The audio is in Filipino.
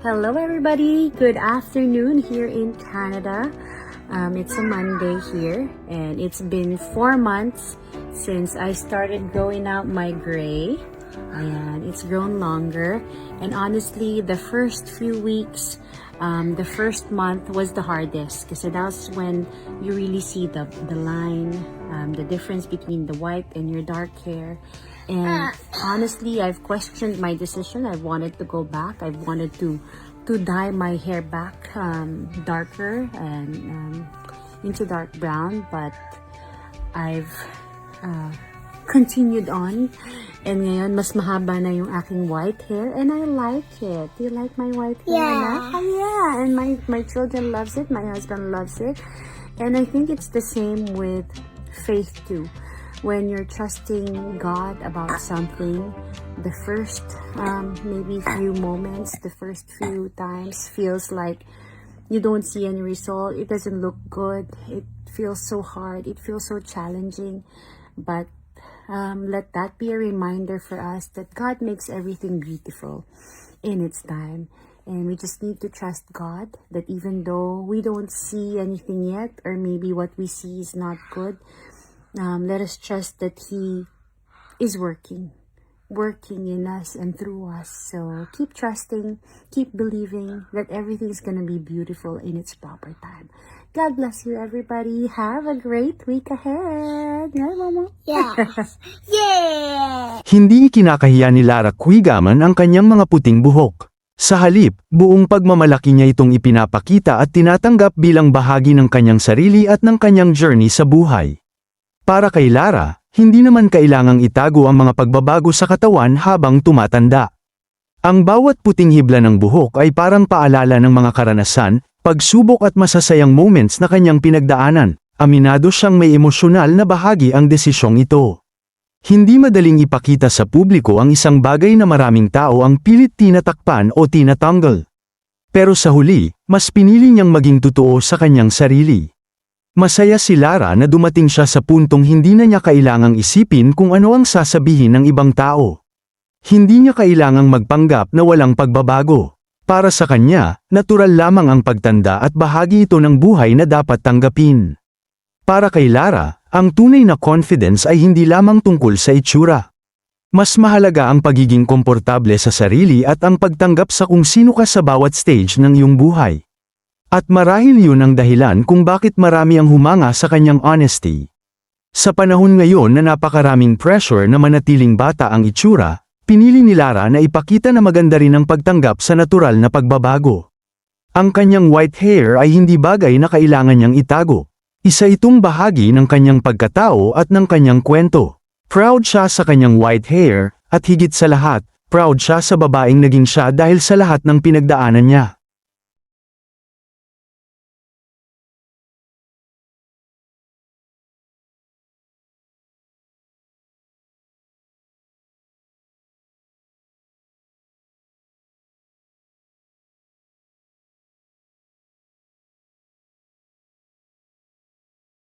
Hello everybody, good afternoon here in Canada. It's a Monday here and it's been 4 months since I started growing out my gray. Ayan, it's grown longer and honestly the first few weeks, the first month was the hardest kasi that's when you really see the line, the difference between the white and your dark hair. And honestly, I've questioned my decision. I wanted to go back. I wanted to dye my hair back darker and into dark brown, but I've continued on. And ngayon, mas mahaba na yung aking white hair and I like it. Do you like my white hair? Yeah. Oh, yeah. And my children loves it. My husband loves it. And I think it's the same with faith too. When you're trusting God about something, the first maybe few moments, the first few times feels like you don't see any result. It doesn't look good. It feels so hard. It feels so challenging. But let that be a reminder for us that God makes everything beautiful in its time. And we just need to trust God that even though we don't see anything yet, or maybe what we see is not good, let us trust that He is working in us and through us. So keep trusting, keep believing that everything's gonna be beautiful in its proper time. God bless you, everybody. Have a great week ahead. Yeah, Mama? Yes. Yeah. Hindi kinakahiya ni Lara Quigaman ang kanyang mga puting buhok. Sa halip, buong pagmamalaki niya itong ipinapakita at tinatanggap bilang bahagi ng kanyang sarili at ng kanyang journey sa buhay. Para kay Lara, hindi naman kailangang itago ang mga pagbabago sa katawan habang tumatanda. Ang bawat puting hibla ng buhok ay parang paalala ng mga karanasan, pagsubok at masasayang moments na kanyang pinagdaanan. Aminado siyang may emosyonal na bahagi ang desisyong ito. Hindi madaling ipakita sa publiko ang isang bagay na maraming tao ang pilit tinatakpan o tinatanggal. Pero sa huli, mas pinili niyang maging totoo sa kanyang sarili. Masaya si Lara na dumating siya sa puntong hindi na niya kailangang isipin kung ano ang sasabihin ng ibang tao. Hindi niya kailangang magpanggap na walang pagbabago. Para sa kanya, natural lamang ang pagtanda at bahagi ito ng buhay na dapat tanggapin. Para kay Lara, ang tunay na confidence ay hindi lamang tungkol sa itsura. Mas mahalaga ang pagiging komportable sa sarili at ang pagtanggap sa kung sino ka sa bawat stage ng iyong buhay. At marahil yun ang dahilan kung bakit marami ang humanga sa kanyang honesty. Sa panahon ngayon na napakaraming pressure na manatiling bata ang itsura, pinili ni Lara na ipakita na maganda rin ang pagtanggap sa natural na pagbabago. Ang kanyang white hair ay hindi bagay na kailangan niyang itago. Isa itong bahagi ng kanyang pagkatao at ng kanyang kwento. Proud siya sa kanyang white hair, at higit sa lahat, proud siya sa babaeng naging siya dahil sa lahat ng pinagdaanan niya.